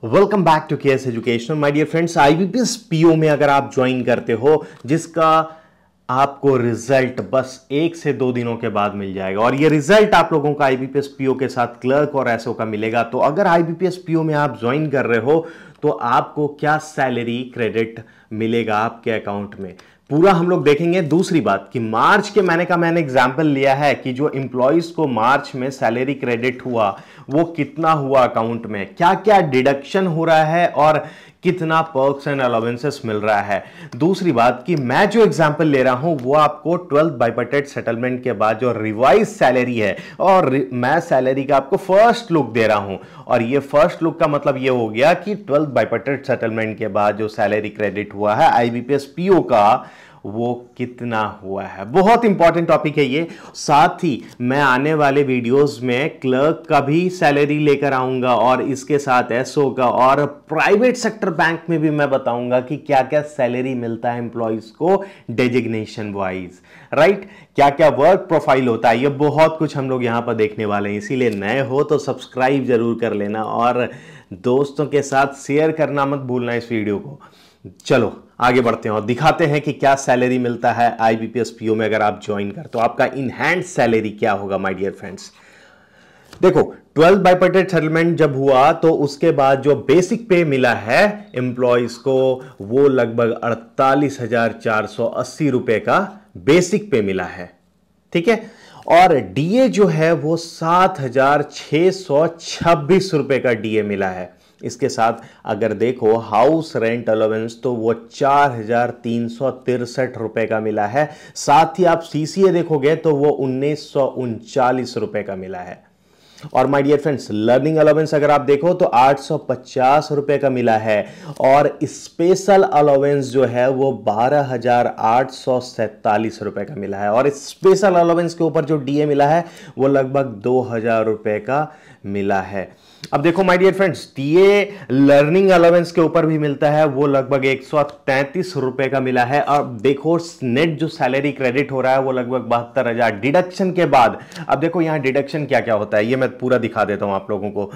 Welcome back to KS education my dear friends. IBPS PO में अगर आप join करते हो जिसका आपको रिजल्ट बस 1 से 2 दिनों के बाद मिल जाएगा और ये रिजल्ट आप लोगों का आईबीपीएस पीओ के साथ क्लर्क और एसओ का मिलेगा। तो अगर आईबीपीएस पीओ में आप ज्वाइन कर रहे हो तो आपको क्या सैलरी क्रेडिट मिलेगा आपके अकाउंट में, पूरा हम लोग देखेंगे। दूसरी बात कि मार्च के महीने का मैंने एग्जाम्पल लिया है कि जो एम्प्लॉयज को मार्च में सैलरी क्रेडिट हुआ वो कितना हुआ अकाउंट में, क्या क्या डिडक्शन हो रहा है और कितना पर्क्स एंड अलाउंसेस मिल रहा है। दूसरी बात कि मैं जो एग्जांपल ले रहा हूं वो आपको 12th बाइपार्टाइट सेटलमेंट के बाद जो रिवाइज सैलरी है और मैं सैलरी का आपको फर्स्ट लुक दे रहा हूं और ये फर्स्ट लुक का मतलब ये हो गया कि 12th बाइपार्टाइट सेटलमेंट के बाद जो सैलरी क्रेडिट हुआ है आईबीपीएस पीओ का वो कितना हुआ है। बहुत इंपॉर्टेंट टॉपिक है ये। साथ ही मैं आने वाले वीडियोस में क्लर्क का भी सैलरी लेकर आऊंगा और इसके साथ एसओ का और प्राइवेट सेक्टर बैंक में भी मैं बताऊंगा कि क्या क्या सैलरी मिलता है एम्प्लॉयज को डेजिग्नेशन वाइज, राइट, क्या क्या वर्क प्रोफाइल होता है। ये बहुत कुछ हम लोग यहां पर देखने वाले हैं, इसीलिए नए हो तो सब्सक्राइब जरूर कर लेना और दोस्तों के साथ शेयर करना मत भूलना इस वीडियो को। चलो आगे बढ़ते हैं और दिखाते हैं कि क्या सैलरी मिलता है आईबीपीएस पीओ में अगर आप ज्वाइन कर, तो आपका इनहैंड सैलरी क्या होगा माय डियर फ्रेंड्स। देखो 12th बाइपार्टाइट सेटलमेंट जब हुआ तो उसके बाद जो बेसिक पे मिला है एम्प्लॉयज को वो लगभग 48,480 रुपए का बेसिक पे मिला है, ठीक है। और डीए जो है वो 7,626 रुपए का डीए मिला है। इसके साथ अगर देखो हाउस रेंट अलाउंस तो वो 4,363 रुपए का मिला है। साथ ही आप सीसीए देखोगे तो वो 1,939 रुपए का मिला है। और my dear friends learning allowance अगर आप देखो तो 850 रुपए का मिला है और स्पेशल अलाउंस जो है वो 12,847 रुपए का मिला है और इस स्पेशल अलाउंस के ऊपर जो डीए मिला है वो लगभग 2,000 रुपए का मिला है। अब देखो my dear friends DA learning allowance के ऊपर भी मिलता है, वो लगभग 133 रुपए का मिला है। और देखो नेट जो सैलरी क्रेडिट हो रहा है वो लगभग 72,000 डिडक्शन के बाद। अब देखो यहां डिडक्शन क्या क्या होता है ये मैं पूरा दिखा देता हूं आप लोगों को।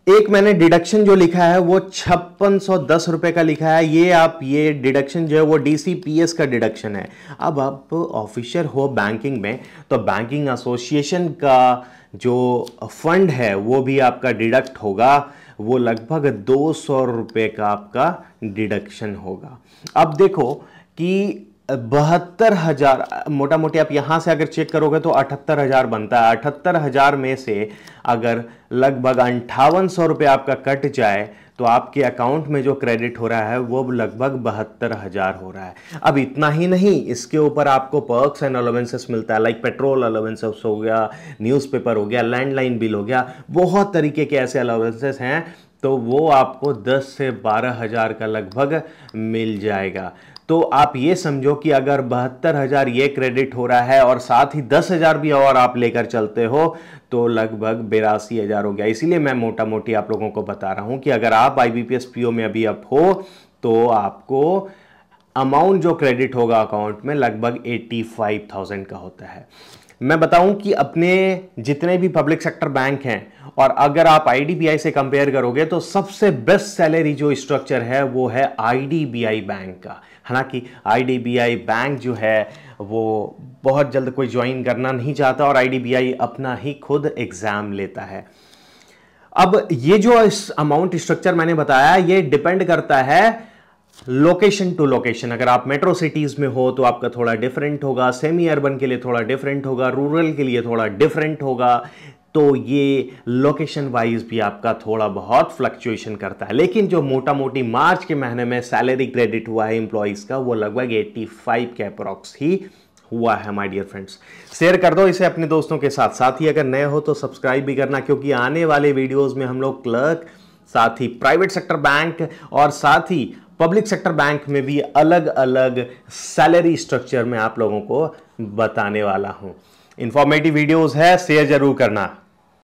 एक मैंने डिडक्शन जो लिखा है वो 5610 रुपए का लिखा है। ये डिडक्शन जो है वो डीसीपीएस का डिडक्शन है। अब आप ऑफिसर हो बैंकिंग में तो बैंकिंग एसोसिएशन का जो फंड है वो भी आपका डिडक्ट होगा, वो लगभग 200 रुपए का आपका डिडक्शन होगा। अब देखो कि 72,000 मोटा मोटी आप यहां से अगर चेक करोगे तो 78,000 बनता है। 78,000 में से अगर लगभग 5800 रुपए आपका कट जाए तो आपके अकाउंट में जो क्रेडिट हो रहा है वो लगभग 72,000 हो रहा है। अब इतना ही नहीं, इसके ऊपर आपको पर्क्स एंड अलाउंसेस मिलता है, लाइक पेट्रोल अलाउंसेस हो गया, न्यूज़पेपर हो गया, लैंडलाइन बिल हो गया, बहुत तरीके के ऐसे अलाउंसेस हैं। तो वो आपको 10 से 12,000 का लगभग मिल जाएगा। तो आप ये समझो कि अगर 72,000 ये क्रेडिट हो रहा है और साथ ही 10,000 भी और आप लेकर चलते हो तो लगभग 82,000 हो गया। इसीलिए मैं मोटा मोटी आप लोगों को बता रहा हूं कि अगर आप आईबीपीएस पीओ में अभी आप हो तो आपको अमाउंट जो क्रेडिट होगा अकाउंट में लगभग 85,000 का होता है। मैं बताऊं कि अपने जितने भी पब्लिक सेक्टर बैंक हैं और अगर आप आईडीबीआई से कंपेयर करोगे तो सबसे बेस्ट सैलरी जो स्ट्रक्चर है वो है आईडीबीआई बैंक का। हालांकि आईडीबीआई बैंक जो है वो बहुत जल्द कोई ज्वाइन करना नहीं चाहता और आईडीबीआई अपना ही खुद एग्जाम लेता है। अब ये जो अमाउंट स्ट्रक्चर मैंने बताया ये डिपेंड करता है लोकेशन टू लोकेशन। अगर आप मेट्रो सिटीज में हो तो आपका थोड़ा डिफरेंट होगा, सेमी अर्बन के लिए थोड़ा डिफरेंट होगा, रूरल के लिए थोड़ा डिफरेंट होगा। तो ये लोकेशन वाइज भी आपका थोड़ा बहुत फ्लक्चुएशन करता है। लेकिन जो मोटा मोटी मार्च के महीने में सैलरी क्रेडिट हुआ है एम्प्लॉइज का वो लगभग 85 के अप्रॉक्स ही हुआ है माय डियर फ्रेंड्स। शेयर कर दो इसे अपने दोस्तों के साथ। साथ ही अगर नए हो तो सब्सक्राइब भी करना, क्योंकि आने वाले वीडियोस में हम लोग क्लर्क, साथ ही प्राइवेट सेक्टर बैंक और साथ ही पब्लिक सेक्टर बैंक में भी अलग अलग सैलरी स्ट्रक्चर में आप लोगों को बताने वाला हूं। इंफॉर्मेटिव वीडियोस है, शेयर जरूर करना।